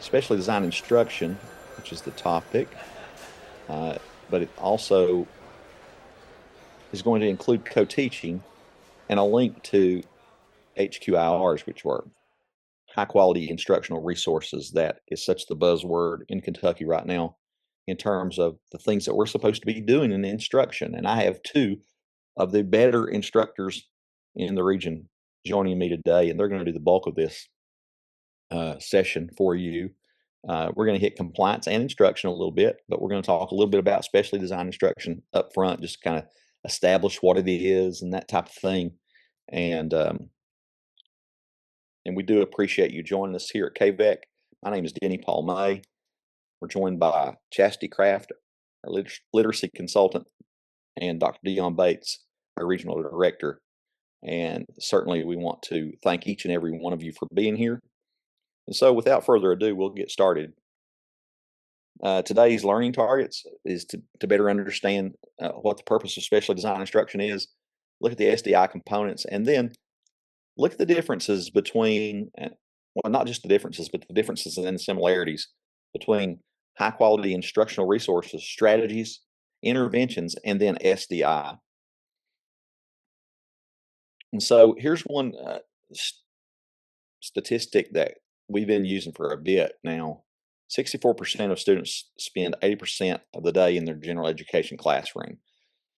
specially designed instruction, which is the topic, but it also is going to include co-teaching and a link to HQIRs, which were high quality instructional resources. That is such the buzzword in Kentucky right now in terms of the things that we're supposed to be doing in instruction. And I have two of the better instructors in the region joining me today, and they're going to do the bulk of this session for you. We're going to hit compliance and instruction a little bit, but we're going to talk a little bit about specially designed instruction up front, just kind of establish what it is and that type of thing. And we do appreciate you joining us here at KVEC. My name is Denny Paul May. We're joined by Chassidy Craft, our literacy consultant, and Dr. Dionne Bates, our regional director. And certainly we want to thank each and every one of you for being here. And so without further ado, we'll get started. Today's learning targets is to better understand what the purpose of specially designed instruction is, look at the SDI components, and then look at the differences between, well, not just the differences, but the differences and the similarities between high quality instructional resources, strategies, interventions, and then SDI. And so here's one statistic that we've been using for a bit now. 64% of students spend 80% of the day in their general education classroom.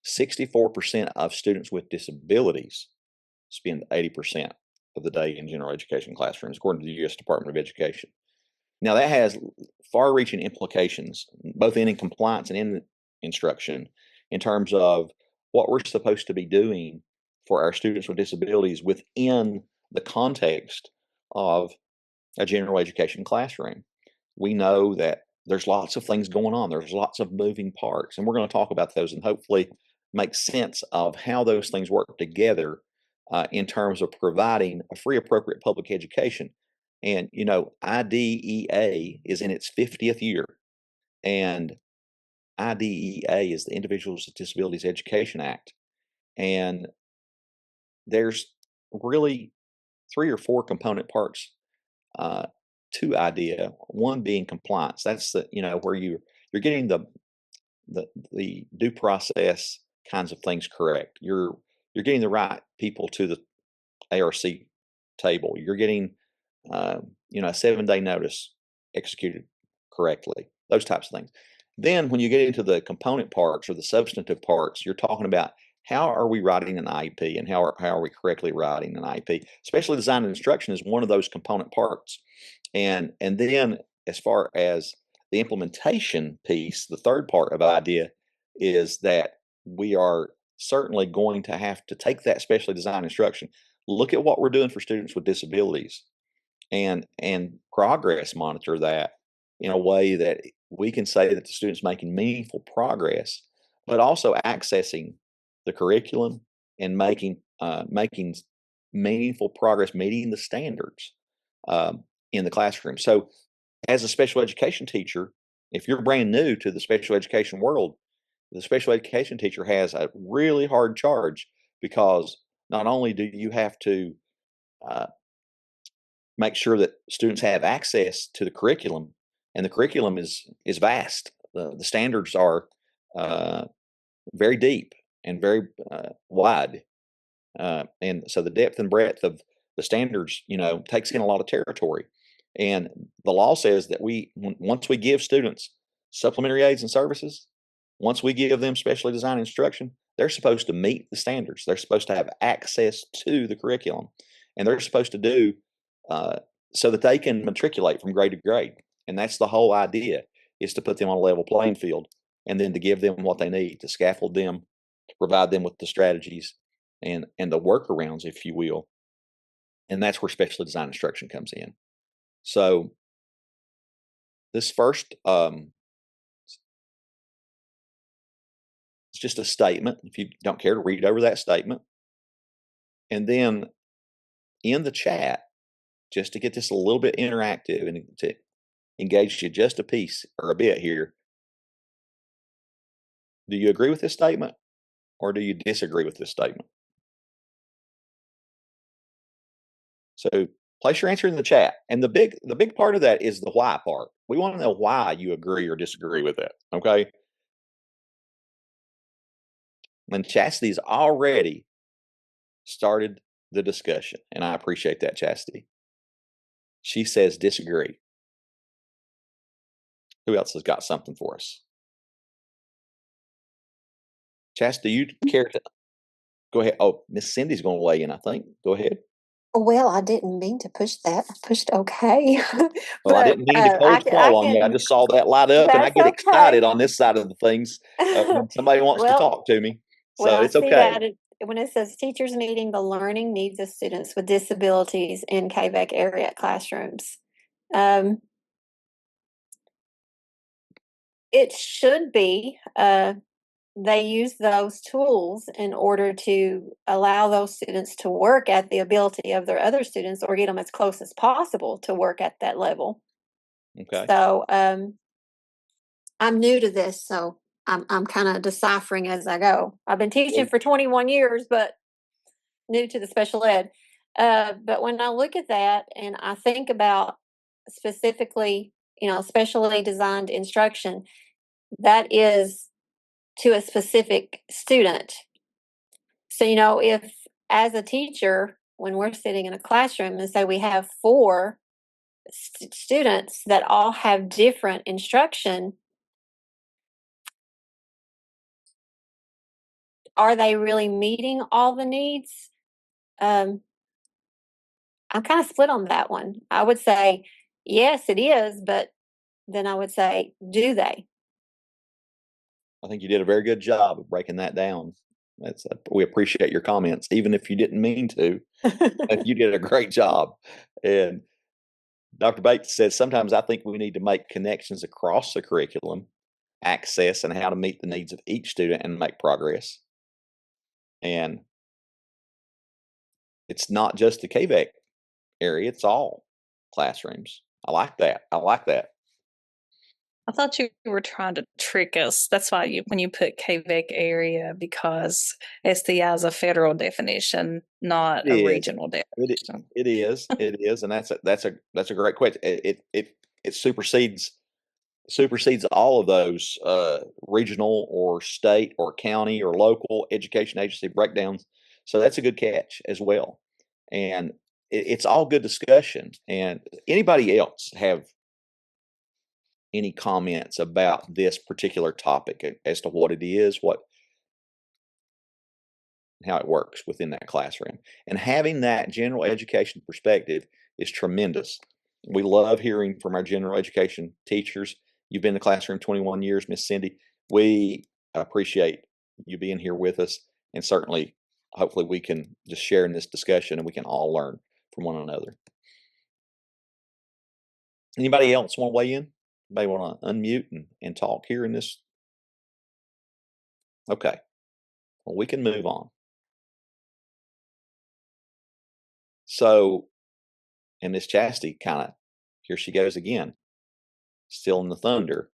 64% of students with disabilities spend 80% of the day in general education classrooms, according to the U.S. Department of Education. Now, that has far-reaching implications, both in compliance and in instruction, in terms of what we're supposed to be doing for our students with disabilities within the context of a general education classroom. We know that there's lots of things going on. There's lots of moving parts, and we're going to talk about those and hopefully make sense of how those things work together in terms of providing a free, appropriate public education. And, you know, IDEA is in its 50th year, and IDEA is the Individuals with Disabilities Education Act. And there's really 3 or 4 component parts to IDEA. One being compliance. That's the, you know, where you're getting the due process kinds of things correct. You're getting the right people to the ARC table. You're getting you know, a 7-day notice executed correctly. Those types of things. Then when you get into the component parts or the substantive parts, you're talking about how are we writing an IEP and how are we correctly writing an IEP. Specially designed instruction is one of those component parts. And then as far as the implementation piece, the third part of IDEA is that we are certainly going to have to take that specially designed instruction, look at what we're doing for students with disabilities, and progress monitor that in a way that we can say that the student's making meaningful progress, but also accessing the curriculum and making meaningful progress, meeting the standards in the classroom. So as a special education teacher, if you're brand new to the special education world, the special education teacher has a really hard charge, because not only do you have to make sure that students have access to the curriculum, and the curriculum is vast. The standards are very deep and very wide, and so the depth and breadth of the standards, you know, takes in a lot of territory. And the law says that once we give students supplementary aids and services, once we give them specially designed instruction, they're supposed to meet the standards. They're supposed to have access to the curriculum, and they're supposed to do so that they can matriculate from grade to grade. And that's the whole idea, is to put them on a level playing field, and then to give them what they need, to scaffold them, to provide them with the strategies and the workarounds, if you will. And that's where specially designed instruction comes in. So this first it's just a statement. If you don't care to read over that statement, and then in the chat, just to get this a little bit interactive and to engage you just a piece or a bit here, do you agree with this statement or do you disagree with this statement? So Place your answer in the chat. And the big part of that is the why part. We want to know why you agree or disagree with it. Okay. And Chassidy's already started the discussion, and I appreciate that, Chassidy. She says disagree. Who else has got something for us? Chassidy, do you care to go ahead? Oh, Miss Cindy's going to weigh in, I think. Go ahead. Well, I didn't mean to push that. I pushed okay. Well, I But didn't mean to cold I call on you. I can, just saw that light up, and I that's get okay. excited on this side of the things when somebody wants to Well, talk to me. when So I it's see okay. that, when it says teachers meeting the learning needs of students with disabilities in KVEC area classrooms, um, it should be. They use those tools in order to allow those students to work at the ability of their other students or get them as close as possible to work at that level. Okay. So I'm new to this, so I'm kind of deciphering as I go. I've been teaching for 21 years, but new to the special ed. But when I look at that and I think about specifically, specially designed instruction, that is to a specific student. So, if as a teacher, when we're sitting in a classroom and say we have four students that all have different instruction, are they really meeting all the needs? Um, I'm kind of split on that one. I would say, yes, it is, but then I would say, do they? I think you did a very good job of breaking that down. We appreciate your comments, even if you didn't mean to. You did a great job. And Dr. Bates says sometimes I think we need to make connections across the curriculum, access, and how to meet the needs of each student and make progress. And it's not just the KVEC area, it's all classrooms. I like that. I like that. I thought you were trying to trick us. That's why when you put KVEC area, because SDI is a federal definition, not a regional definition. It is, and that's a great question. It supersedes all of those regional or state or county or local education agency breakdowns. So that's a good catch as well. And it's all good discussion. And anybody else have any comments about this particular topic as to what it is, how it works within that classroom? And having that general education perspective is tremendous. We love hearing from our general education teachers. You've been in the classroom 21 years, Miss Cindy. We appreciate you being here with us, and certainly, hopefully, we can just share in this discussion and we can all learn from one another. Anybody else want to weigh in? Anybody want to unmute and talk here in this? Okay. Well, we can move on. So, and Miss Chassidy here she goes again, still in the thunder.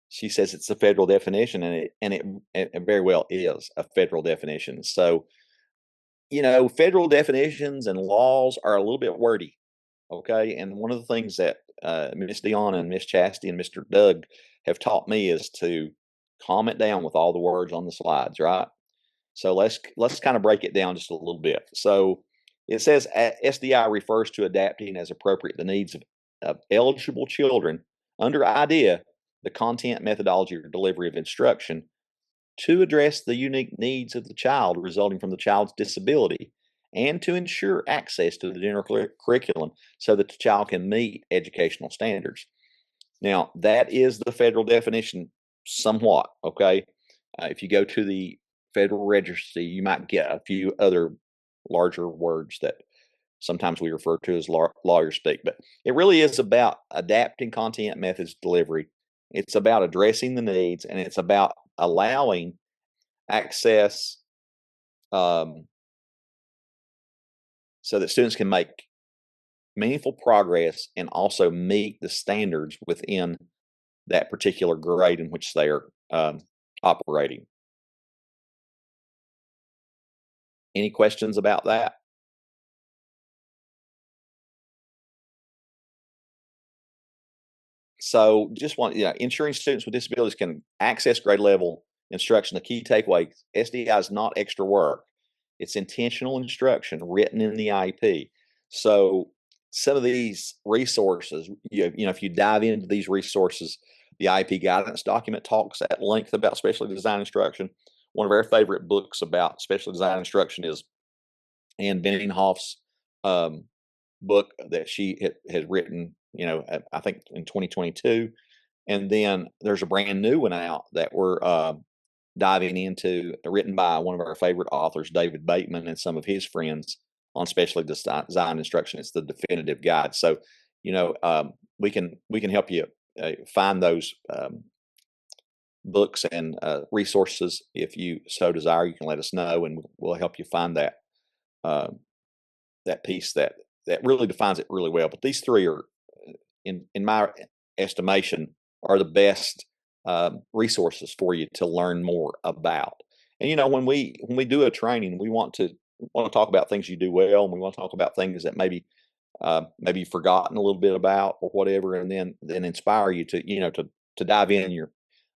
She says it's a federal definition, and it very well is a federal definition. So, federal definitions and laws are a little bit wordy, okay? And one of the things that Miss Dionne and Miss Chassidy and Mr. Doug have taught me is to calm it down with all the words on the slides, right? So let's kind of break it down just a little bit. So it says SDI refers to adapting as appropriate the needs of eligible children under IDEA, the content, methodology, or delivery of instruction to address the unique needs of the child resulting from the child's disability and to ensure access to the general curriculum so that the child can meet educational standards. Now, that is the federal definition somewhat, okay? If you go to the Federal Register, you might get a few other larger words that sometimes we refer to as lawyer speak, but it really is about adapting content, methods, delivery. It's about addressing the needs, and it's about allowing access so that students can make meaningful progress and also meet the standards within that particular grade in which they are operating. Any questions about that? So just ensuring students with disabilities can access grade level instruction. The key takeaway, SDI is not extra work. It's intentional instruction written in the IEP. So some of these resources, if you dive into these resources, the IEP guidance document talks at length about specially designed instruction. One of our favorite books about specially designed instruction is Ann Benninghoff's book that she has written, I think in 2022. And then there's a brand new one out that we're diving into, written by one of our favorite authors, David Bateman, and some of his friends on specially designed instruction. It's the definitive guide. So, we can help you find those books and resources if you so desire. You can let us know, and we'll help you find that that piece that really defines it really well. But these three are, in my estimation, are the best resources for you to learn more about. And when we do a training, we want to talk about things you do well, and we want to talk about things that maybe you've forgotten a little bit about or whatever, and then inspire you to dive in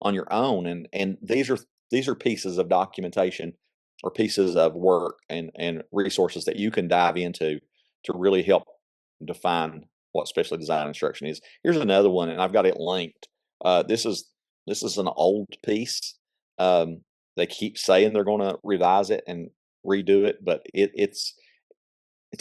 on your own. And these are pieces of documentation or pieces of work and resources that you can dive into to really help define what specially designed instruction is. Here's another one, and I've got it linked. This is an old piece. They keep saying they're going to revise it and redo it, but it's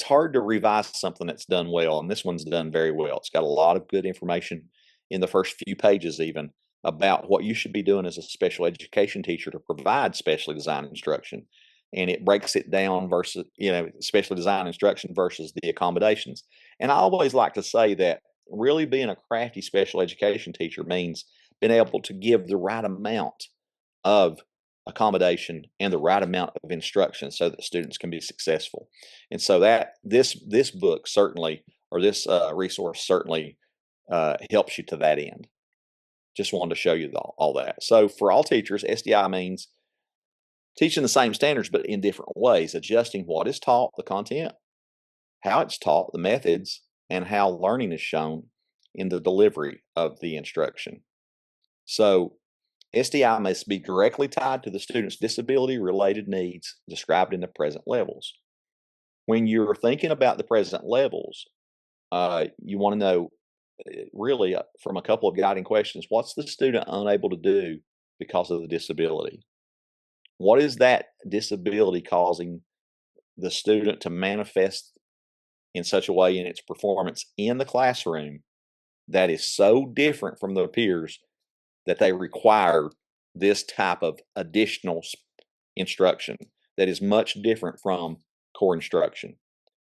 hard to revise something that's done well, and this one's done very well. It's got a lot of good information in the first few pages, even about what you should be doing as a special education teacher to provide specially designed instruction. And it breaks it down versus, specially designed instruction versus the accommodations. And I always like to say that really being a crafty special education teacher means being able to give the right amount of accommodation and the right amount of instruction so that students can be successful. And so that this book certainly, or this resource certainly helps you to that end. Just wanted to show you all that. So for all teachers, SDI means teaching the same standards, but in different ways, adjusting what is taught, the content, how it's taught, the methods, and how learning is shown in the delivery of the instruction. So SDI must be directly tied to the student's disability-related needs described in the present levels. When you're thinking about the present levels, you want to know, really, from a couple of guiding questions, what's the student unable to do because of the disability? What is that disability causing the student to manifest in such a way in its performance in the classroom that is so different from their peers that they require this type of additional instruction that is much different from core instruction?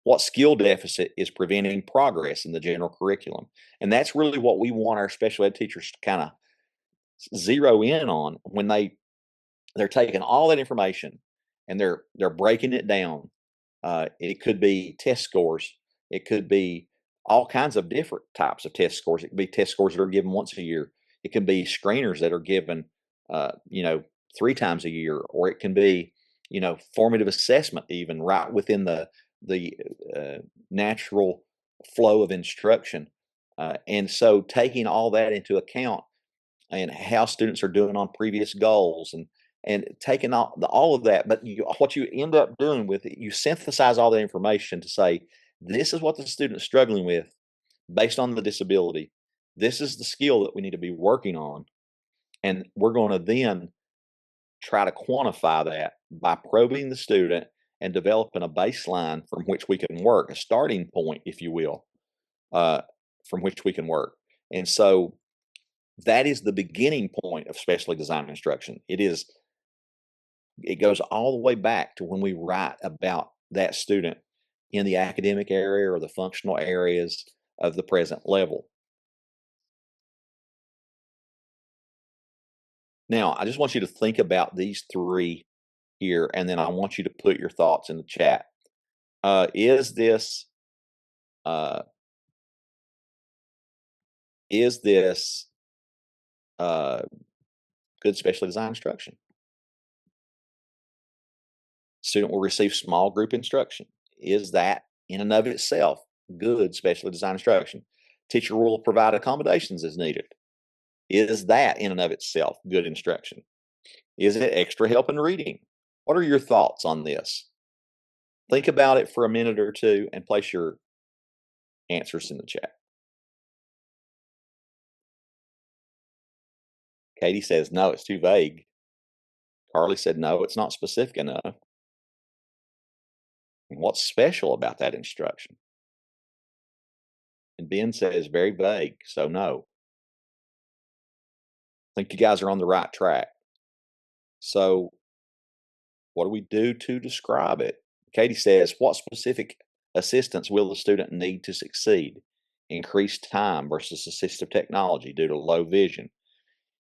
What skill deficit is preventing progress in the general curriculum? And that's really what we want our special ed teachers to kind of zero in on when they're taking all that information and they're breaking it down. It could be test scores. It could be all kinds of different types of test scores. It could be test scores that are given once a year. It can be screeners that are given, 3 times a year, or it can be, formative assessment, even right within the natural flow of instruction. And so taking all that into account and how students are doing on previous goals and taking all of that, but what you end up doing with it, you synthesize all the information to say, this is what the student's struggling with based on the disability. This is the skill that we need to be working on. And we're going to then try to quantify that by probing the student and developing a baseline from which we can work, a starting point, if you will, from which we can work. And so that is the beginning point of specially designed instruction. It goes all the way back to when we write about that student in the academic area or the functional areas of the present level. Now, I just want you to think about these three here, and then I want you to put your thoughts in the chat. Is this good specially designed instruction? Student will receive small group instruction. Is that in and of itself good specially designed instruction? Teacher will provide accommodations as needed. Is that in and of itself good instruction? Is it extra help in reading? What are your thoughts on this? Think about it for a minute or two and place your answers in the chat. Katie says, no, it's too vague. Carly said, no, it's not specific enough. And what's special about that instruction? And Ben says, very vague, so no. I think you guys are on the right track. So what do we do to describe it? Katie says, what specific assistance will the student need to succeed? Increased time versus assistive technology due to low vision.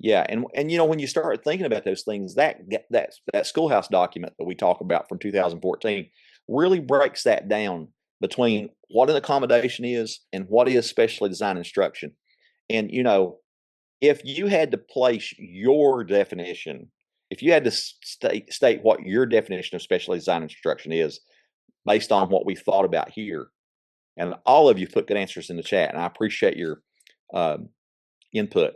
Yeah, and you know, when you start thinking about those things, that schoolhouse document that we talk about from 2014 really breaks that down between what an accommodation is and what is specially designed instruction. And you know, if you had to place your definition, if you had to state what your definition of specially designed instruction is based on what we thought about here, and all of you put good answers in the chat, and I appreciate your input.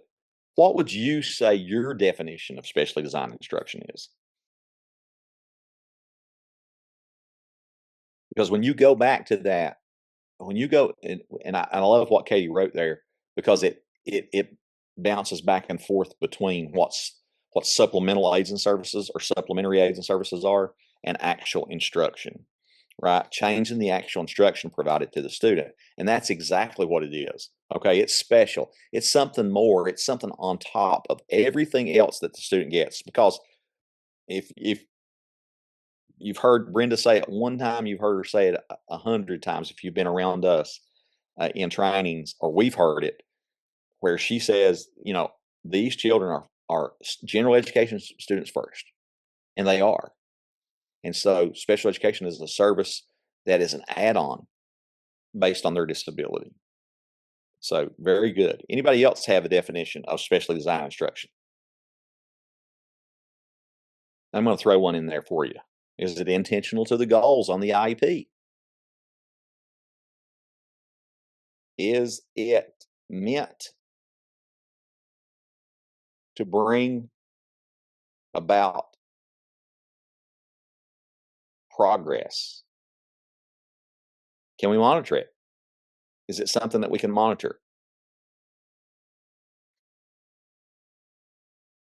What would you say your definition of specially designed instruction is? Because when you go back to that, when you go, and I love what Katie wrote there, because it bounces back and forth between what supplemental aids and services or supplementary aids and services are and actual instruction, right? Changing the actual instruction provided to the student. And that's exactly what it is. Okay, it's special. It's something more. It's something on top of everything else that the student gets. Because if you've heard Brenda say it one time, you've heard her say it 100 times if you've been around us in trainings, or we've heard it, where she says, you know, these children are general education students first, and they are. And so special education is a service that is an add-on based on their disability. So very good. Anybody else have a definition of specially designed instruction? I'm going to throw one in there for you. Is it intentional to the goals on the IEP? Is it meant to bring about progress? Can we monitor it? Is it something that we can monitor?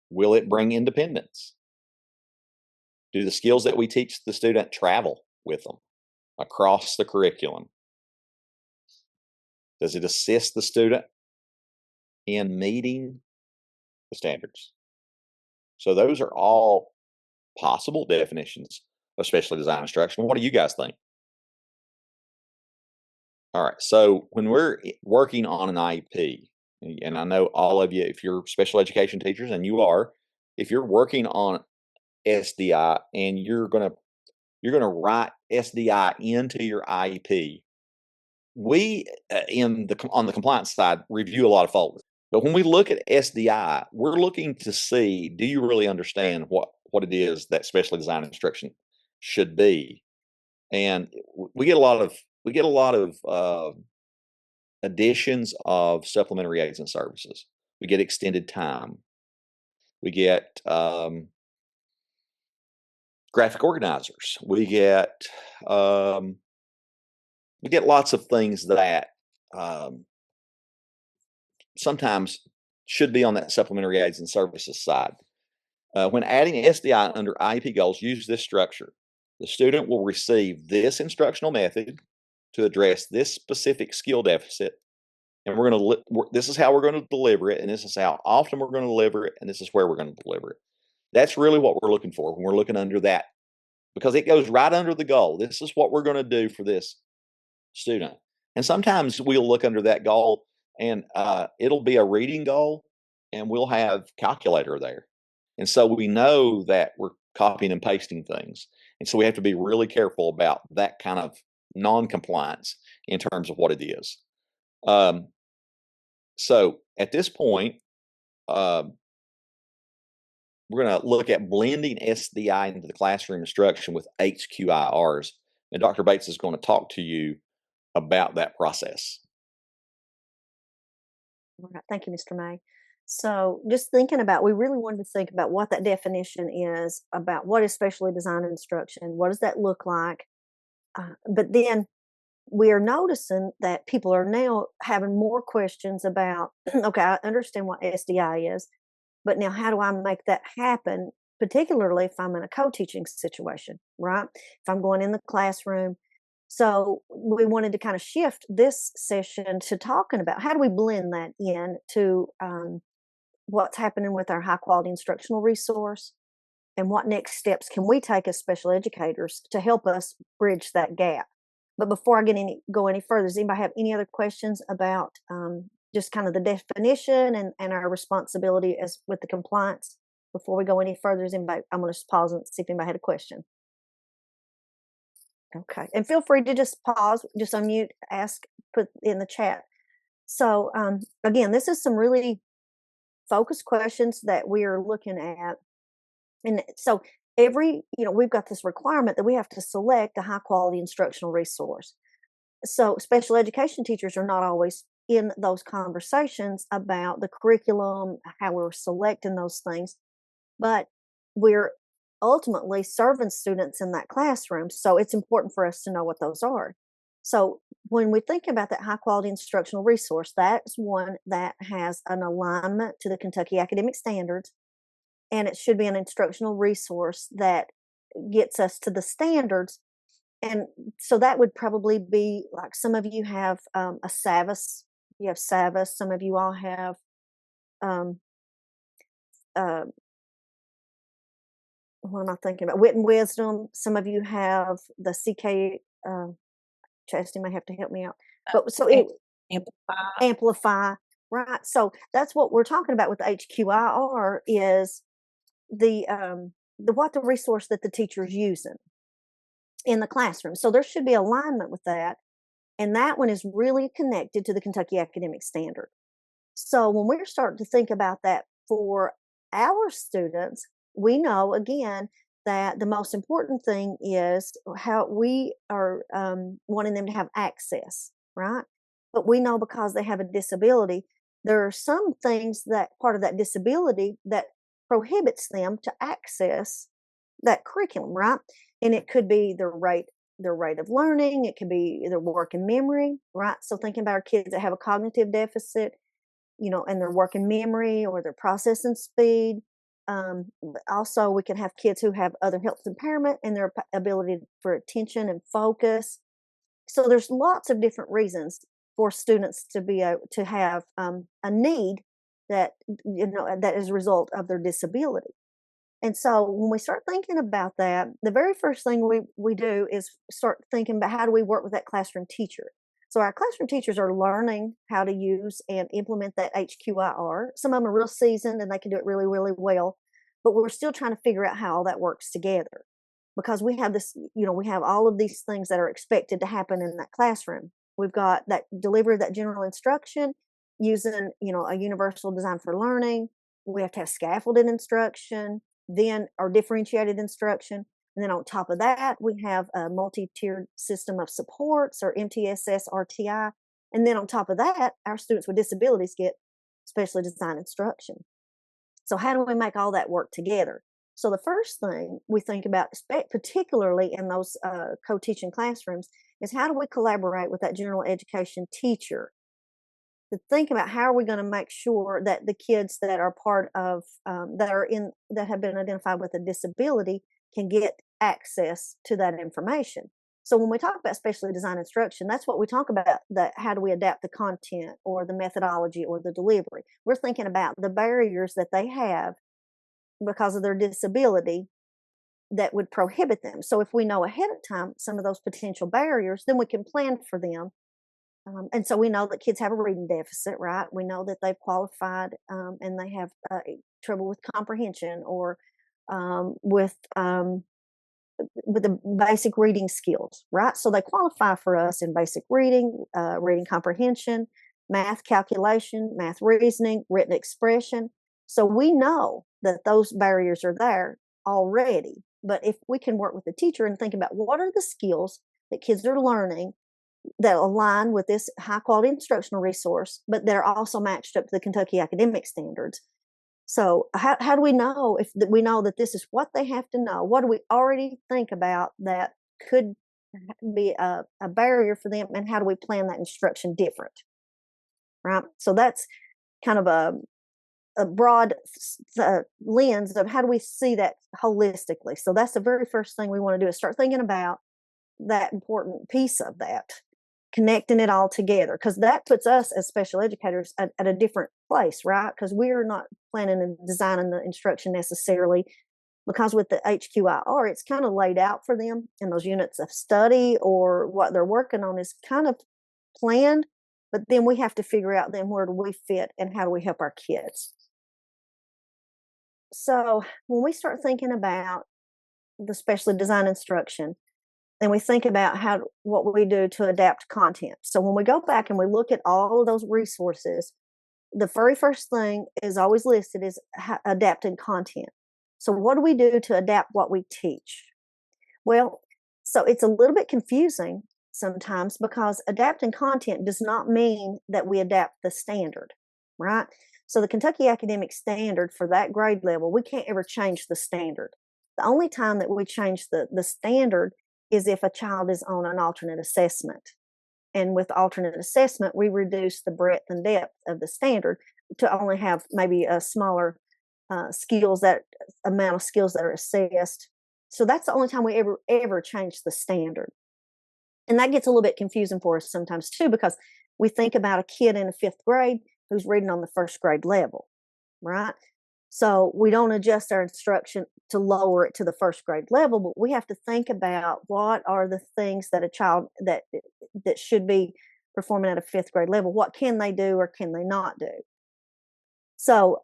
Will it bring independence? Do the skills that we teach the student travel with them across the curriculum? Does it assist the student in meeting the standards? So those are all possible definitions of specially designed instruction. What do you guys think? All right, so when we're working on an IEP, and I know all of you, if you're special education teachers, and you are, if you're working on SDI and you're gonna write SDI into your IEP, we on the compliance side review a lot of folders. But when we look at SDI, we're looking to see, do you really understand what it is that specially designed instruction should be? And we get a lot of additions of supplementary aids and services. We get extended time. We get graphic organizers. We get lots of things that sometimes should be on that supplementary aids and services side. When adding SDI under IEP goals, use this structure. The student will receive this instructional method to address this specific skill deficit, and this is how we're going to deliver it, and this is how often we're going to deliver it, and this is where we're going to deliver it. That's really what we're looking for when we're looking under that, because it goes right under the goal. This is what we're going to do for this student. And sometimes we'll look under that goal, and it'll be a reading goal, and we'll have calculator there. And so we know that we're copying and pasting things. And so we have to be really careful about that kind of non-compliance in terms of what it is. So at this point, we're going to look at blending SDI into the classroom instruction with HQIRs. And Dr. Bates is going to talk to you about that process. All right. Thank you, Mr. May. So just thinking about, we really wanted to think about what that definition is about what is specially designed instruction. What does that look like? But then we are noticing that people are now having more questions about, okay, I understand what SDI is, but now how do I make that happen? Particularly if I'm in a co-teaching situation, right? If I'm going in the classroom. So we wanted to kind of shift this session to talking about how do we blend that in to what's happening with our high quality instructional resource and what next steps can we take as special educators to help us bridge that gap. But before I go any further, does anybody have any other questions about just kind of the definition and our responsibility as with the compliance? Before we go any further, I'm going to just pause and see if anybody had a question. Okay, and feel free to just pause, just unmute, ask, put in the chat. So again, this is some really focused questions that we are looking at. And so we've got this requirement that we have to select a high quality instructional resource. So special education teachers are not always in those conversations about the curriculum, how we're selecting those things, but we're ultimately serving students in that classroom. So it's important for us to know what those are. So when we think about that high quality instructional resource, that's one that has an alignment to the Kentucky academic standards, and it should be an instructional resource that gets us to the standards. And so that would probably be like some of you have a SAVIS. You have SAVIS. Some of you all have what am I thinking about? Wit and Wisdom. Some of you have the CK. Chassidy may have to help me out. But so amplify, right? So that's what we're talking about with HQIR is the resource that the teacher's using in the classroom. So there should be alignment with that, and that one is really connected to the Kentucky Academic Standard. So when we're starting to think about that for our students, we know again that the most important thing is how we are wanting them to have access, right? But we know because they have a disability, there are some things that part of that disability that prohibits them to access that curriculum, right? And it could be their rate of learning, it could be their working memory, right? So thinking about our kids that have a cognitive deficit, and their working memory or their processing speed. Also, we can have kids who have other health impairment and their ability for attention and focus. So there's lots of different reasons for students to be able to have a need that is a result of their disability. And so when we start thinking about that, the very first thing we do is start thinking about how do we work with that classroom teacher. So our classroom teachers are learning how to use and implement that HQIR. Some of them are real seasoned and they can do it really, really well, but we're still trying to figure out how all that works together because we have this, we have all of these things that are expected to happen in that classroom. We've got that delivery of that general instruction using, a universal design for learning. We have to have scaffolded instruction, then our differentiated instruction. And then on top of that, we have a multi-tiered system of supports or MTSS RTI. And then on top of that, our students with disabilities get specially designed instruction. So how do we make all that work together? So the first thing we think about, particularly in those co-teaching classrooms, is how do we collaborate with that general education teacher to think about how are we going to make sure that the kids that are part of that have been identified with a disability can get access to that information. So when we talk about specially designed instruction, that's what we talk about, how do we adapt the content or the methodology or the delivery. We're thinking about the barriers that they have because of their disability that would prohibit them. So if we know ahead of time some of those potential barriers, then we can plan for them. And so we know that kids have a reading deficit, right? We know that they've qualified and they have trouble with comprehension or with the basic reading skills, right? So they qualify for us in basic reading, reading comprehension, math calculation, math reasoning, written expression. So we know that those barriers are there already. But if we can work with the teacher and think about what are the skills that kids are learning that align with this high quality instructional resource, but that are also matched up to the Kentucky academic standards. So how do we know if we know that this is what they have to know? What do we already think about that could be a barrier for them, and how do we plan that instruction different? Right. So that's kind of a broad lens of how do we see that holistically. So that's the very first thing we want to do, is start thinking about that important piece of that, connecting it all together, because that puts us as special educators at a different place, right? Because we're not planning and designing the instruction necessarily, because with the HQIR, it's kind of laid out for them, and those units of study or what they're working on is kind of planned, but then we have to figure out then where do we fit and how do we help our kids. So when we start thinking about the specially designed instruction, then we think about what we do to adapt content. So when we go back and we look at all of those resources, the very first thing is always listed is adapting content. So what do we do to adapt what we teach? Well, so it's a little bit confusing sometimes, because adapting content does not mean that we adapt the standard, right? So the Kentucky academic standard for that grade level, we can't ever change the standard. The only time that we change the standard is if a child is on an alternate assessment. And with alternate assessment, we reduce the breadth and depth of the standard to only have maybe a smaller amount of skills that are assessed. So that's the only time we ever change the standard. And that gets a little bit confusing for us sometimes too, because we think about a kid in a 5th grade who's reading on the 1st grade level, right? So we don't adjust our instruction to lower it to the 1st grade level, but we have to think about what are the things that a child that should be performing at a 5th grade level. What can they do or can they not do? So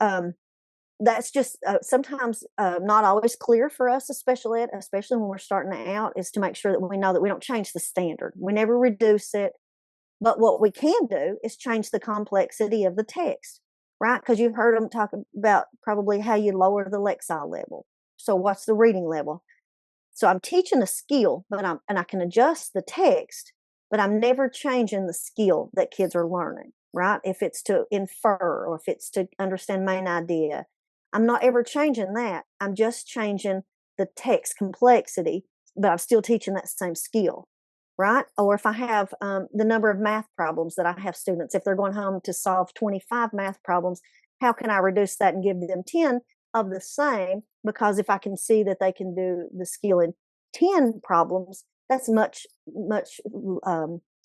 that's just sometimes not always clear for us as special ed, especially when we're starting out, is to make sure that we know that we don't change the standard. We never reduce it. But what we can do is change the complexity of the text, right? Because you've heard them talk about probably how you lower the lexile level. So what's the reading level? So I'm teaching a skill, but I can adjust the text, but I'm never changing the skill that kids are learning, right? If it's to infer or if it's to understand main idea, I'm not ever changing that. I'm just changing the text complexity, but I'm still teaching that same skill, right? Or if I have the number of math problems that I have students, if they're going home to solve 25 math problems, how can I reduce that and give them 10 of the same? Because if I can see that they can do the skill in 10 problems, that's much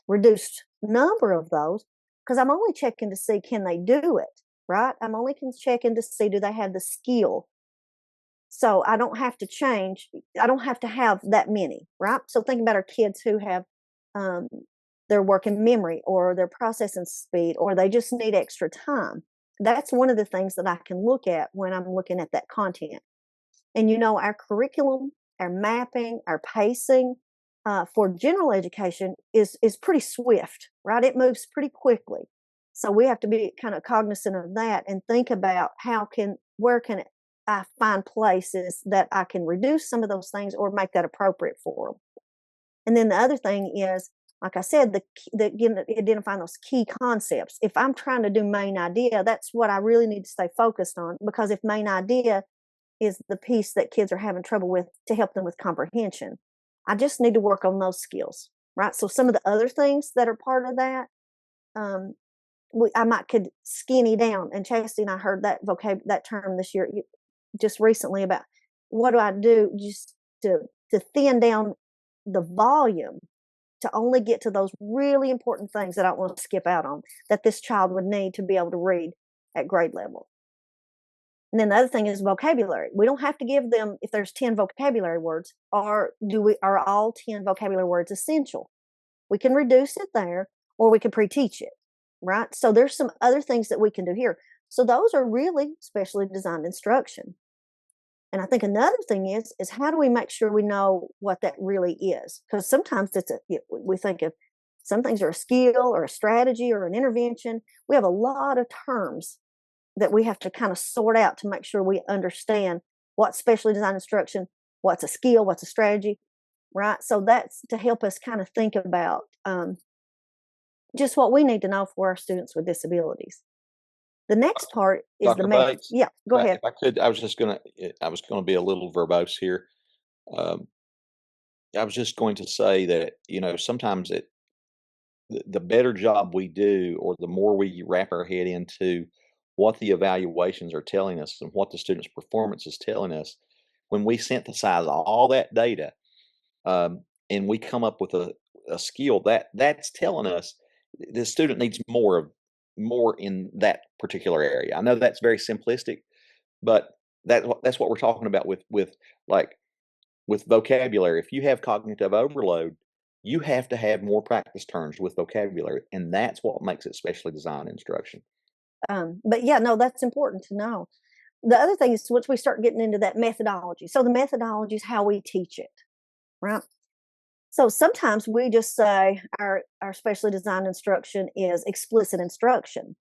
reduced number of those, because I'm only checking to see, can they do it, right? I'm only checking to see, do they have the skill? So I don't have to change. I don't have to have that many, right? So think about our kids who have their working memory or their processing speed, or they just need extra time. That's one of the things that I can look at when I'm looking at that content. And our curriculum, our mapping, our pacing for general education is pretty swift, right? It moves pretty quickly. So we have to be kind of cognizant of that and think about where can I find places that I can reduce some of those things or make that appropriate for them. And then the other thing is, like I said, identifying those key concepts. If I'm trying to do main idea, that's what I really need to stay focused on, because if main idea is the piece that kids are having trouble with to help them with comprehension, I just need to work on those skills, right? So some of the other things that are part of that, I could skinny down. And Chassidy and I heard that term this year, just recently, about what do I do just to thin down the volume to only get to those really important things that I don't want to skip out on, that this child would need to be able to read at grade level. And then the other thing is vocabulary. We don't have to give them, if there's 10 vocabulary words, are all 10 vocabulary words essential? We can reduce it there, or we can pre-teach it, right? So there's some other things that we can do here. So those are really specially designed instruction. And I think another thing is how do we make sure we know what that really is? Because sometimes we think of some things are a skill or a strategy or an intervention. We have a lot of terms that we have to kind of sort out to make sure we understand what's specially designed instruction, what's a skill, what's a strategy, right? So that's to help us kind of think about just what we need to know for our students with disabilities. The next part is Dr. the method. Bates, Yeah, go ahead. if I could, I was going to be a little verbose here. I was just going to say that, sometimes the better job we do, or the more we wrap our head into what the evaluations are telling us and what the student's performance is telling us, when we synthesize all that data, and we come up with a skill that's telling us the student needs more in that particular area. I know that's very simplistic, but that's what we're talking about with vocabulary. If you have cognitive overload, you have to have more practice turns with vocabulary, and that's what makes it specially designed instruction. But yeah, no, that's important to know. The other thing is, once we start getting into that methodology, so the methodology is how we teach it, right? So sometimes we just say our specially designed instruction is explicit instruction.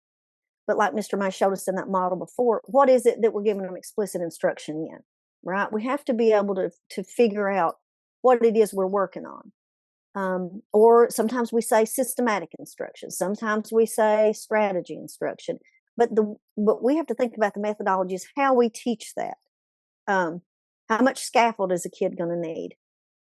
But like Mr. May showed us in that model before, what is it that we're giving them explicit instruction in, right? We have to be able to figure out what it is we're working on. Or sometimes we say systematic instruction. Sometimes we say strategy instruction. But we have to think about the methodologies, how we teach that. How much scaffold is a kid going to need?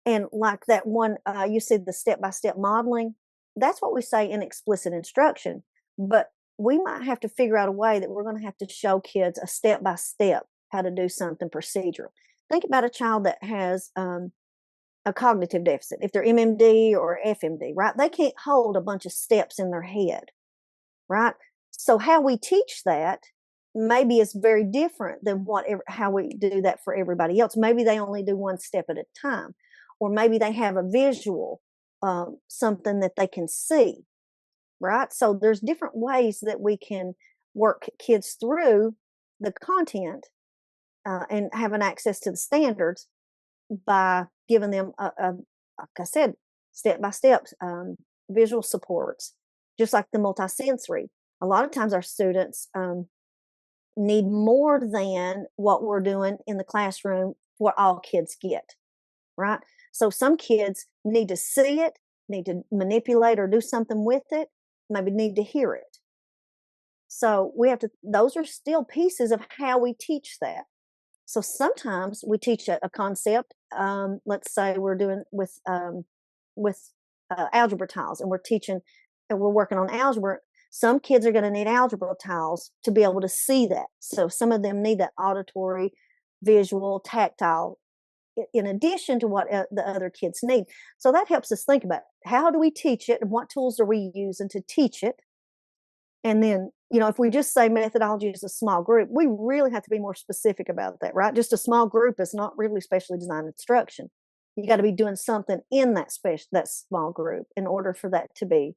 And like that one, you said the step-by-step modeling, that's what we say in explicit instruction. But we might have to figure out a way that we're going to have to show kids a step-by-step how to do something procedural. Think about a child that has a cognitive deficit. If they're MMD or FMD, right? They can't hold a bunch of steps in their head, right? So how we teach that maybe is very different than how we do that for everybody else. Maybe they only do one step at a time. Or maybe they have a visual, something that they can see, right? So there's different ways that we can work kids through the content and having access to the standards by giving them, like I said, step-by-step visual supports, just like the multisensory. A lot of times our students need more than what we're doing in the classroom what all kids get, right? So some kids need to see it, need to manipulate or do something with it, maybe need to hear it. So those are still pieces of how we teach that. So sometimes we teach a concept. Let's say we're doing with algebra tiles, and we're working on algebra. Some kids are going to need algebra tiles to be able to see that. So some of them need that auditory, visual, tactile, in addition to what the other kids need. So that helps us think about how do we teach it and what tools are we using to teach it. And then, if we just say methodology is a small group, we really have to be more specific about that, right? Just a small group is not really specially designed instruction. You got to be doing something in that small group in order for that to be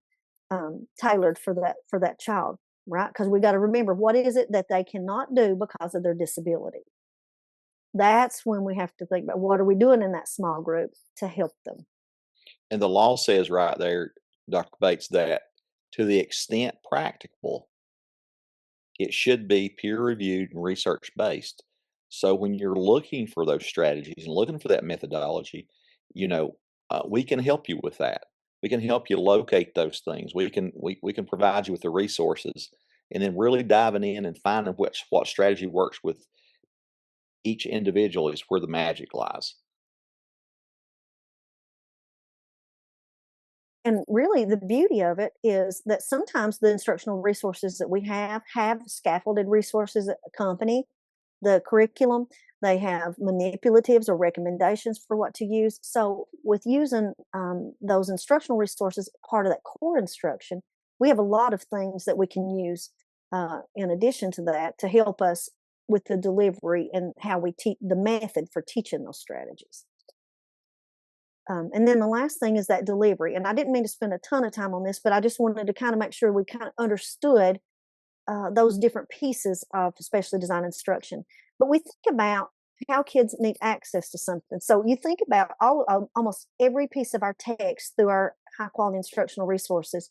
tailored for that child, right? Because we got to remember, what is it that they cannot do because of their disability? That's when we have to think about what are we doing in that small group to help them. And the law says right there, Dr. Bates, that to the extent practicable, it should be peer-reviewed and research-based. So when you're looking for those strategies and looking for that methodology, we can help you with that. We can help you locate those things. We can provide you with the resources, and then really diving in and finding what strategy works with each individual is where the magic lies. And really, the beauty of it is that sometimes the instructional resources that we have scaffolded resources that accompany the curriculum. They have manipulatives or recommendations for what to use. So with using those instructional resources, part of that core instruction, we have a lot of things that we can use in addition to that to help us with the delivery and how we teach the method for teaching those strategies. And then the last thing is that delivery. And I didn't mean to spend a ton of time on this, but I just wanted to kind of make sure we kind of understood those different pieces of specially designed instruction. But we think about how kids need access to something. So you think about almost every piece of our text through our high quality instructional resources,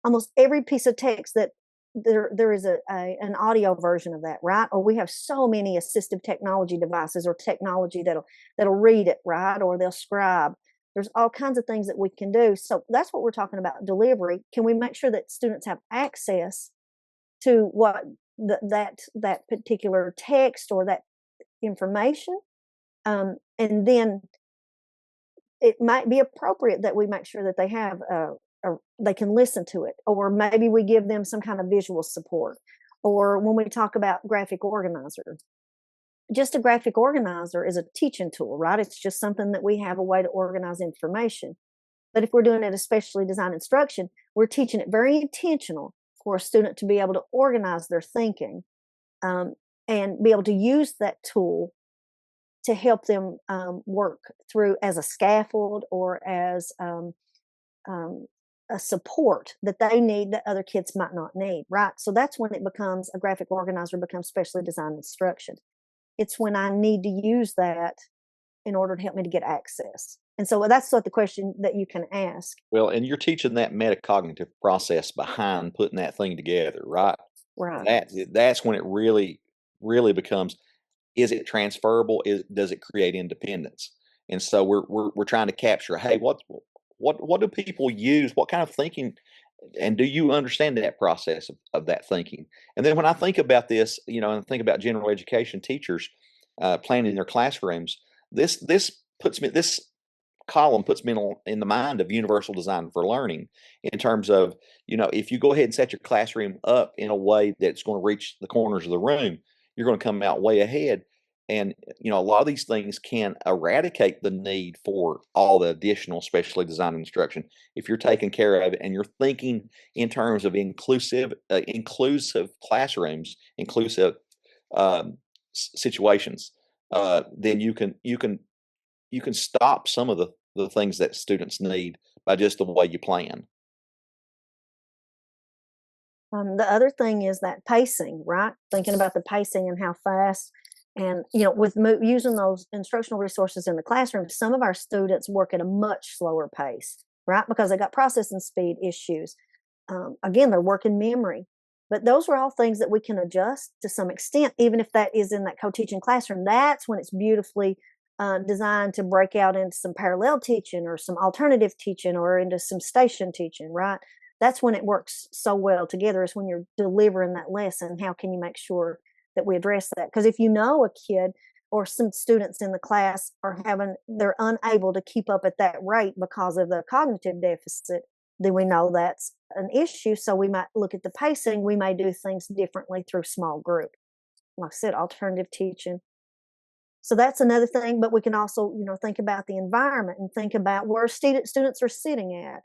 almost every piece of text that there is an audio version of that, right? Or we have so many assistive technology devices or technology that'll read it, right? Or they'll scribe. There's all kinds of things that we can do. So that's what we're talking about, delivery. Can we make sure that students have access to what that particular text or that information? And then it might be appropriate that we make sure that they have they can listen to it, or maybe we give them some kind of visual support. Or when we talk about graphic organizer, just a graphic organizer is a teaching tool, right? It's just something that we have a way to organize information. But if we're doing it especially design instruction, we're teaching it very intentional for a student to be able to organize their thinking and be able to use that tool to help them work through as a scaffold or as a support that they need that other kids might not need, right? So that's when it becomes a graphic organizer, becomes specially designed instruction. It's when I need to use that in order to help me to get access. And so that's what the question that you can ask. Well, and you're teaching that metacognitive process behind putting that thing together, right? Right. That's when it really, really becomes, is it transferable? Does it create independence? And so we're trying to capture, hey, what do people use? What kind of thinking? And do you understand that process of that thinking? And then when I think about this, and think about general education teachers planning their classrooms, this column puts me in the mind of universal design for learning, in terms of, if you go ahead and set your classroom up in a way that's going to reach the corners of the room, you're going to come out way ahead. And, a lot of these things can eradicate the need for all the additional specially designed instruction if you're taking care of it and you're thinking in terms of inclusive classrooms, inclusive situations. Then you can stop some of the things that students need by just the way you plan. The other thing is that pacing, right? Thinking about the pacing and how fast, and with using those instructional resources in the classroom, some of our students work at a much slower pace, right? Because they got processing speed issues. Again, they're working memory. But those are all things that we can adjust to some extent, even if that is in that co-teaching classroom. That's when it's beautifully designed to break out into some parallel teaching or some alternative teaching or into some station teaching, right? That's when it works so well together, is when you're delivering that lesson. How can you make sure that we address that? Because if a kid or some students in the class they're unable to keep up at that rate because of the cognitive deficit, then we know that's an issue. So we might look at the pacing. We may do things differently through small group. Like I said, alternative teaching. So that's another thing. But we can also, think about the environment and think about where students are sitting at.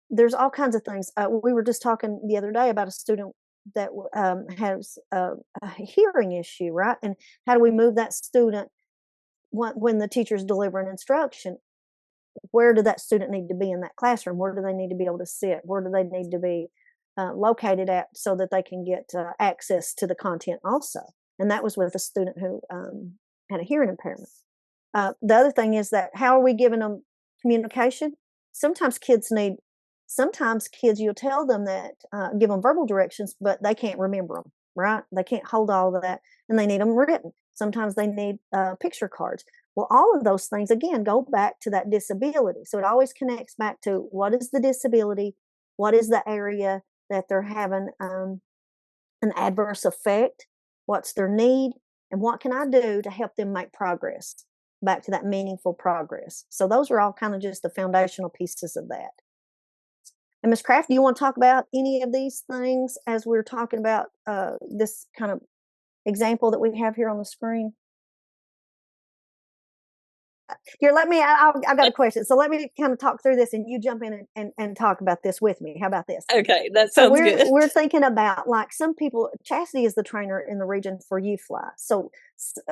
There's all kinds of things. We were just talking the other day about a student that has a hearing issue, right? And how do we move that student when the teacher's delivering instruction? Where do that student need to be in that classroom? Where do they need to be able to sit? Where do they need to be located at so that they can get access to the content also? And that was with a student who had a hearing impairment. The other thing is that how are we giving them communication? Sometimes kids, you'll tell them that, give them verbal directions, but they can't remember them, right? They can't hold all of that, and they need them written. Sometimes they need picture cards. Well, all of those things, again, go back to that disability. So it always connects back to what is the disability, what is the area that they're having an adverse effect, what's their need, and what can I do to help them make progress, back to that meaningful progress. So those are all kind of just the foundational pieces of that. And Ms. Kraft, do you want to talk about any of these things as we're talking about this kind of example that we have here on the screen? Here, I've got a question. So let me kind of talk through this and you jump in and talk about this with me. How about this? Okay, that sounds good. We're thinking about, like, some people, Chassidy is the trainer in the region for UFly. So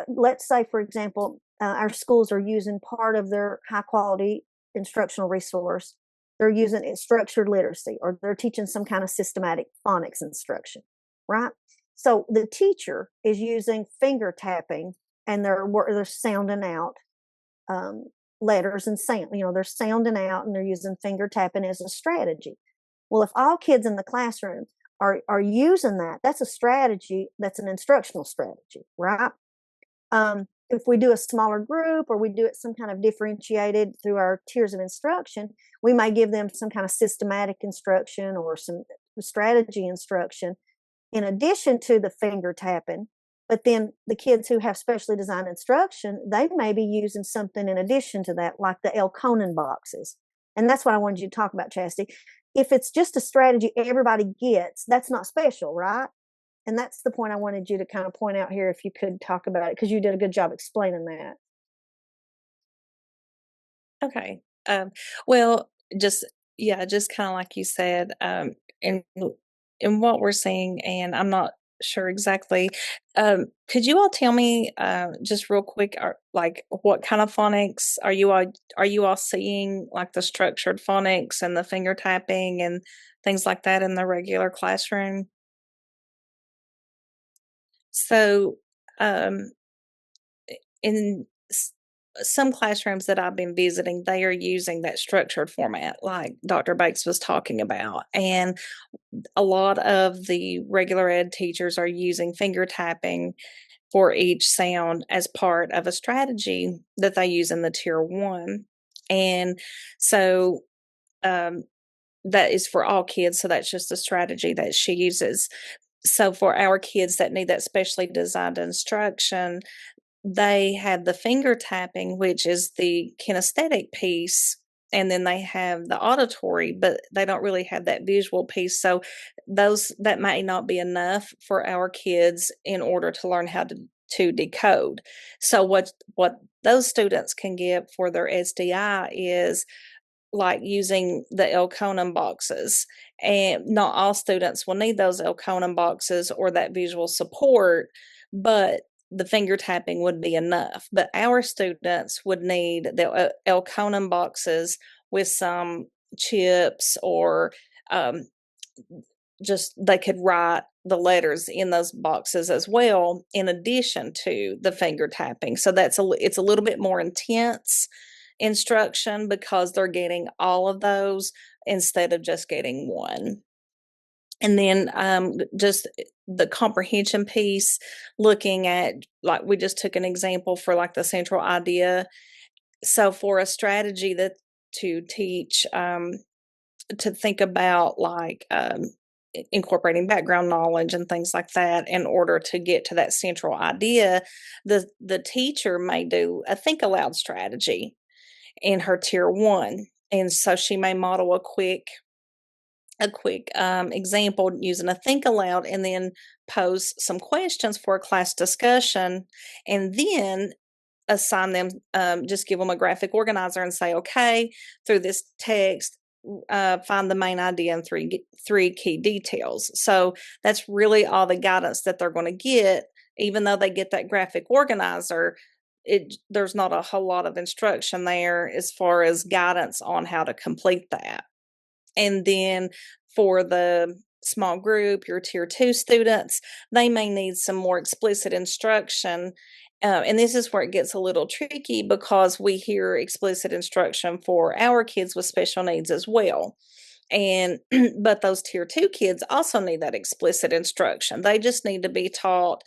let's say, for example, our schools are using part of their high quality instructional resource. They're using structured literacy, or they're teaching some kind of systematic phonics instruction, right? So the teacher is using finger tapping, and they're sounding out letters and sound. They're sounding out, and they're using finger tapping as a strategy. Well, if all kids in the classroom are using that, that's a strategy. That's an instructional strategy, right? if we do a smaller group or we do it some kind of differentiated through our tiers of instruction, we may give them some kind of systematic instruction or some strategy instruction in addition to the finger tapping. But then the kids who have specially designed instruction, they may be using something in addition to that, like the L. Conan boxes. And that's what I wanted you to talk about, Chassidy. If it's just a strategy everybody gets, that's not special, right? And that's the point I wanted you to kind of point out here, if you could talk about it, because you did a good job explaining that. Okay. Well, just kind of like you said, in what we're seeing, and I'm not sure exactly. Could you all tell me, just real quick, like what kind of phonics are you all seeing, like the structured phonics and the finger tapping and things like that in the regular classroom? So, in some classrooms that I've been visiting, they are using that structured format, like Dr. Bakes was talking about. And a lot of the regular ed teachers are using finger tapping for each sound as part of a strategy that they use in the tier 1. And so that is for all kids. So that's just a strategy that she uses. So for our kids that need that specially designed instruction, they have the finger tapping, which is the kinesthetic piece, and then they have the auditory, but they don't really have that visual piece. So that might not be enough for our kids in order to learn how to decode. So what those students can get for their SDI is like using the L. Conan boxes. And not all students will need those L. Conan boxes or that visual support, but the finger tapping would be enough. But our students would need the L. Conan boxes with some chips, or just they could write the letters in those boxes as well, in addition to the finger tapping. So it's a little bit more intense instruction because they're getting all of those instead of just getting one. And then just the comprehension piece, looking at, like we just took an example for like the central idea. So for a strategy that to teach, to think about like incorporating background knowledge and things like that in order to get to that central idea, the teacher may do a think aloud strategy in her tier 1. And so she may model a quick example using a think aloud, and then pose some questions for a class discussion, and then assign them, just give them a graphic organizer and say, okay, through this text, find the main idea and three key details. So that's really all the guidance that they're going to get. Even though they get that graphic organizer, there's not a whole lot of instruction there as far as guidance on how to complete that. And then for the small group, your tier 2 students, they may need some more explicit instruction. And this is where it gets a little tricky, because we hear explicit instruction for our kids with special needs as well. And but those tier 2 kids also need that explicit instruction. They just need to be taught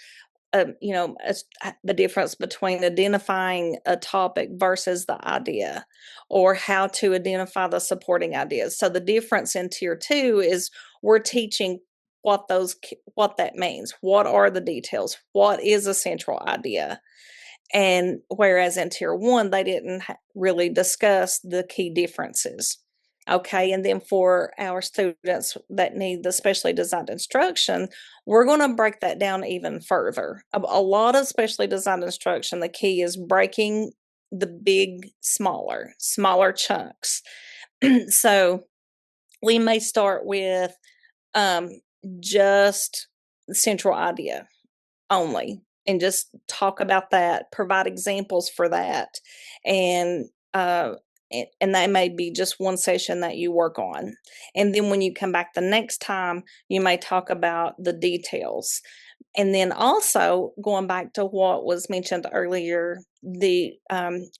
the difference between identifying a topic versus the idea, or how to identify the supporting ideas. So the difference in tier 2 is we're teaching what that means. What are the details? What is a central idea? And whereas in tier 1, they didn't really discuss the key differences. Okay, and then for our students that need the specially designed instruction, we're going to break that down even further. A lot of specially designed instruction, the key is breaking the big smaller chunks. So we may start with just central idea only, and just talk about that, provide examples for that, and that may be just one session that you work on. And then when you come back the next time, you may talk about the details. And then also going back to what was mentioned earlier, the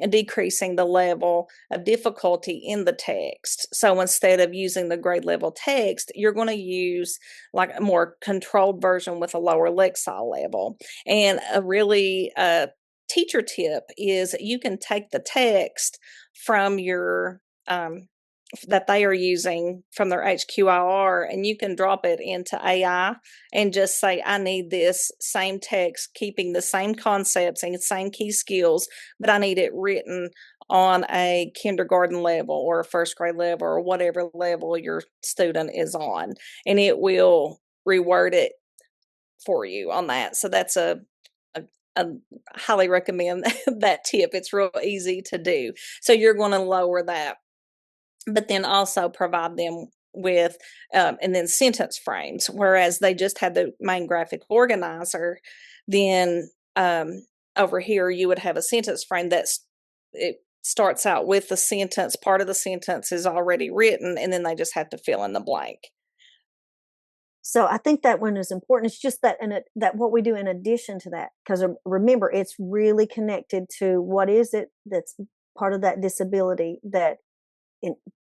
decreasing the level of difficulty in the text. So instead of using the grade level text, you're going to use like a more controlled version with a lower lexile level. And a really teacher tip is you can take the text from your that they are using from their HQIR, and you can drop it into AI and just say, I need this same text, keeping the same concepts and the same key skills, but I need it written on a kindergarten level or a first grade level or whatever level your student is on, and it will reword it for you on that. So that's I highly recommend that tip. It's real easy to do. So you're going to lower that, but then also provide them with and then sentence frames. Whereas they just had the main graphic organizer, then over here you would have a sentence frame it starts out with the sentence. Part of the sentence is already written, and then they just have to fill in the blank. So I think that one is important. It's just that that what we do in addition to that, because remember, it's really connected to what is it that's part of that disability that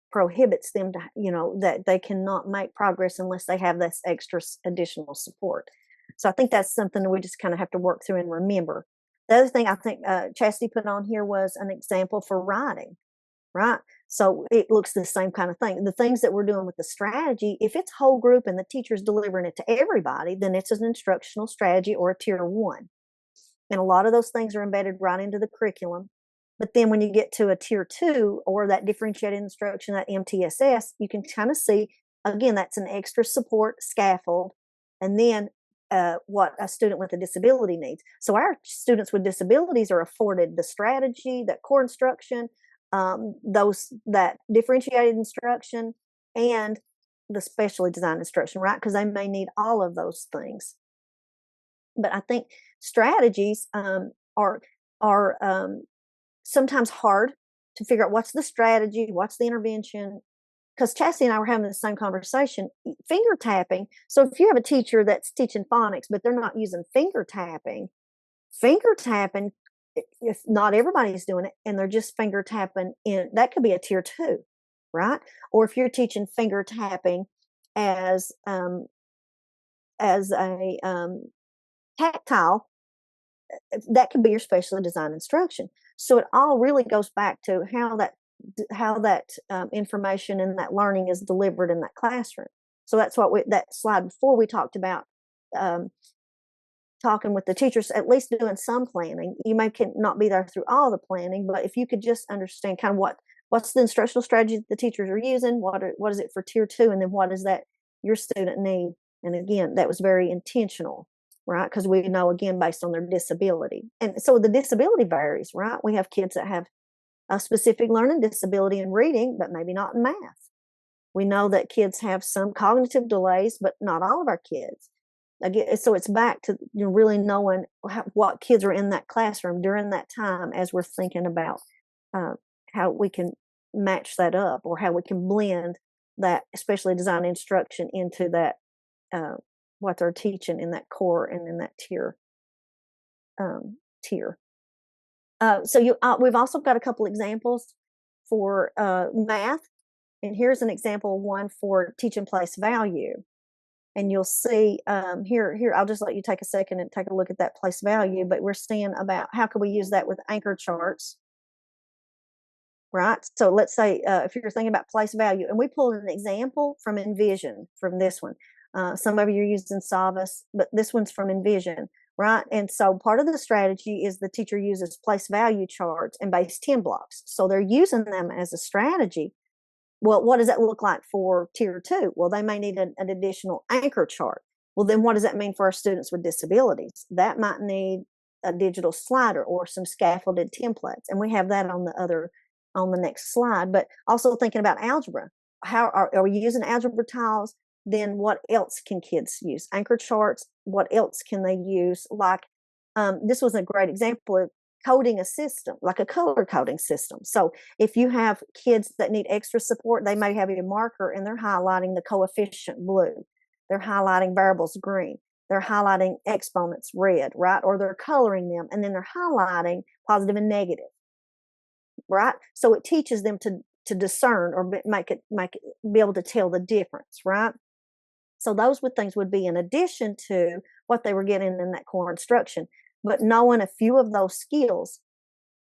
prohibits them to, that they cannot make progress unless they have this extra additional support. So I think that's something that we just kind of have to work through and remember. The other thing I think Chassidy put on here was an example for writing, right? So it looks the same kind of thing. The things that we're doing with the strategy, if it's whole group and the teacher's delivering it to everybody, then it's an instructional strategy or a tier 1. And a lot of those things are embedded right into the curriculum. But then when you get to a tier 2 or that differentiated instruction, that MTSS, you can kind of see, again, that's an extra support scaffold. And then what a student with a disability needs. So our students with disabilities are afforded the strategy, that core instruction, that differentiated instruction, and the specially designed instruction, right? Because they may need all of those things. But I think strategies are sometimes hard to figure out what's the strategy, what's the intervention. Because Chassidy and I were having the same conversation, finger tapping. So if you have a teacher that's teaching phonics, but they're not using finger tapping, if not everybody's doing it and they're just finger tapping in, that could be a tier 2, right? Or if you're teaching finger tapping as a tactile, that could be your specially designed instruction. So it all really goes back to how that information and that learning is delivered in that classroom. So that's what that slide before we talked about, talking with the teachers, at least doing some planning. You not be there through all the planning, but if you could just understand kind of what's the instructional strategy that the teachers are using, what is it for tier 2, and then what is that your student need. And again, that was very intentional, right? Because we know, again, based on their disability. And so the disability varies, right? We have kids that have a specific learning disability in reading, but maybe not in math. We know that kids have some cognitive delays, but not all of our kids. Again, so it's back to really knowing what kids are in that classroom during that time as we're thinking about how we can match that up, or how we can blend that especially designed instruction into that what they're teaching in that core and in that tier. So we've also got a couple examples for math, and here's an example one for teach and place value. And you'll see here, I'll just let you take a second and take a look at that place value, but we're seeing about how can we use that with anchor charts, right? So let's say if you're thinking about place value, and we pulled an example from Envision from this one. Some of you are using Savas, but this one's from Envision, right? And so part of the strategy is the teacher uses place value charts and base 10 blocks. So they're using them as a strategy. Well, what does that look like for tier 2? Well, they may need an additional anchor chart. Well, then what does that mean for our students with disabilities? That might need a digital slider or some scaffolded templates. And we have that on the next slide. But also thinking about algebra. How are we using algebra tiles? Then what else can kids use? Anchor charts. What else can they use? Like this was a great example of coding a system, like a color coding system. So if you have kids that need extra support, they may have a marker and they're highlighting the coefficient blue. They're highlighting variables green. They're highlighting exponents red, right? Or they're coloring them and then they're highlighting positive and negative, right? So it teaches them to discern or be able to tell the difference, right? So those things would be in addition to what they were getting in that core instruction. but knowing a few of those skills,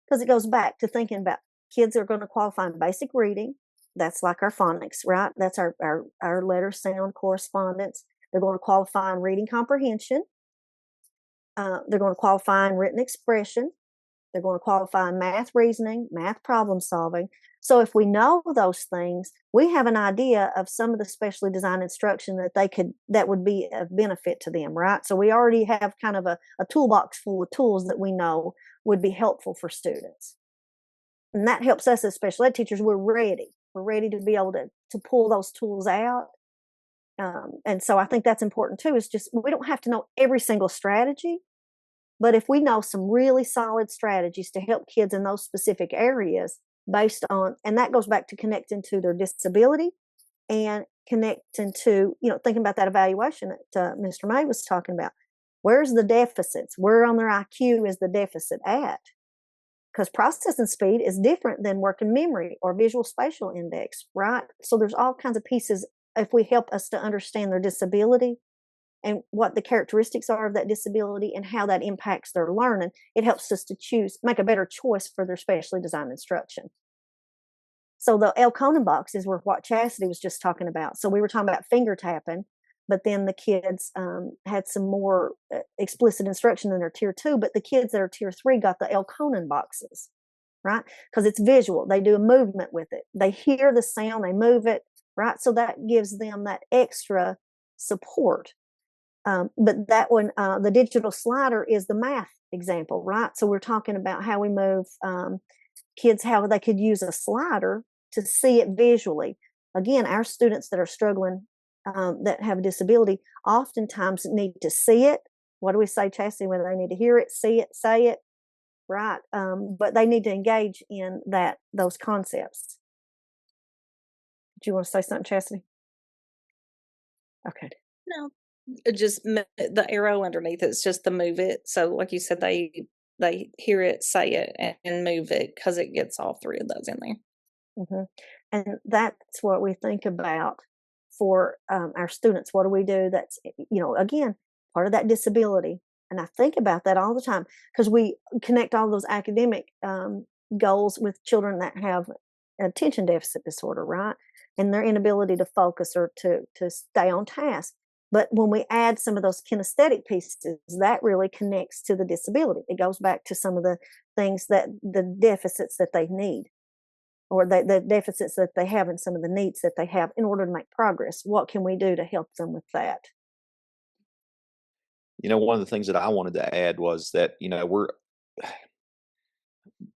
because it goes back to thinking about kids are going to qualify in basic reading. That's like our phonics, right? That's our letter sound correspondence. They're going to qualify in reading comprehension. They're going to qualify in written expression. They're going to qualify in math reasoning, math problem solving. So if we know those things, we have an idea of some of the specially designed instruction that would be of benefit to them, right? So we already have kind of a toolbox full of tools that we know would be helpful for students. And that helps us as special ed teachers. We're ready. We're ready to be able to pull those tools out. And so I think that's important too, is just, we don't have to know every single strategy, but if we know some really solid strategies to help kids in those specific areas based on, and that goes back to connecting to their disability and connecting to, thinking about that evaluation that Mr. May was talking about. Where's the deficits? Where on their IQ is the deficit at? Because processing speed is different than working memory or visual spatial index, right? So there's all kinds of pieces. If we help us to understand their disability and what the characteristics are of that disability and how that impacts their learning, it helps us to make a better choice for their specially designed instruction. So the L. Conan boxes were what Chassidy was just talking about. So we were talking about finger tapping, but then the kids had some more explicit instruction in their tier 2, but the kids that are tier 3 got the L. Conan boxes, right? Because it's visual. They do a movement with it. They hear the sound, they move it, right? So that gives them that extra support. But that one, the digital slider is the math example, right? So we're talking about how we move kids, how they could use a slider to see it visually. Again, our students that are struggling, that have a disability, oftentimes need to see it. What do we say, Chassidy, when they need to hear it, see it, say it, right? But they need to engage in those concepts. Do you want to say something, Chassidy? Okay. No, just the arrow underneath it's just the move it. So like you said, they hear it, say it, and move it, because it gets all three of those in there. Mm-hmm. And that's what we think about for our students. What do we do that's, again, part of that disability? And I think about that all the time, because we connect all those academic goals with children that have attention deficit disorder, right? And their inability to focus or to stay on task. But when we add some of those kinesthetic pieces, that really connects to the disability. It goes back to some of the things the deficits that they need, or the deficits that they have and some of the needs that they have in order to make progress. What can we do to help them with that? One of the things that I wanted to add was that,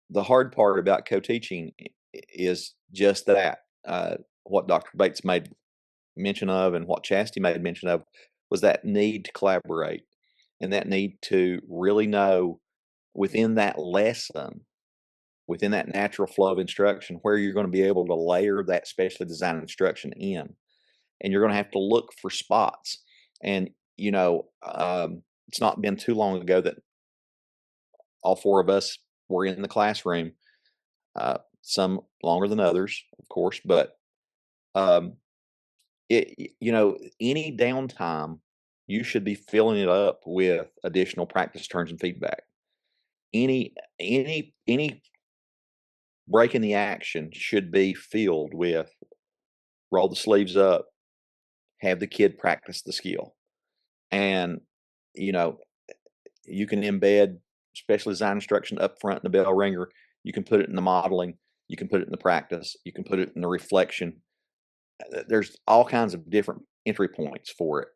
the hard part about co-teaching is just that. What Dr. Bates made mention of and what Chassidy made mention of was that need to collaborate and that need to really know within that lesson, within that natural flow of instruction, where you're going to be able to layer that specially designed instruction in. And you're going to have to look for spots. And, it's not been too long ago that all four of us were in the classroom, some longer than others, of course, but any downtime, you should be filling it up with additional practice turns and feedback. Any break in the action should be filled with roll the sleeves up, have the kid practice the skill. And, you can embed special design instruction up front in the bell ringer. You can put it in the modeling. You can put it in the practice. You can put it in the reflection. There's all kinds of different entry points for it,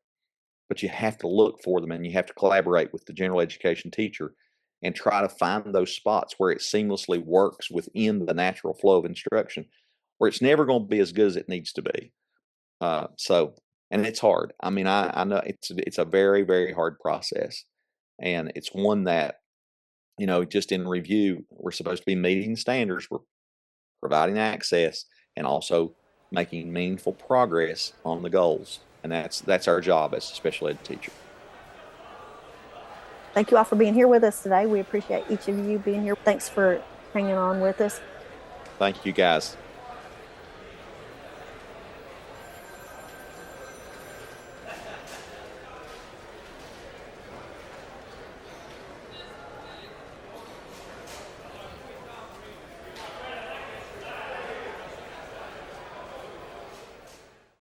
but you have to look for them and you have to collaborate with the general education teacher and try to find those spots where it seamlessly works within the natural flow of instruction, where it's never going to be as good as it needs to be. And it's hard. I mean, I know it's a very, very hard process, and it's one that, just in review, we're supposed to be meeting standards, we're providing access, and also making meaningful progress on the goals. And that's our job as a special ed teacher. Thank you all for being here with us today. We appreciate each of you being here. Thanks for hanging on with us. Thank you, guys.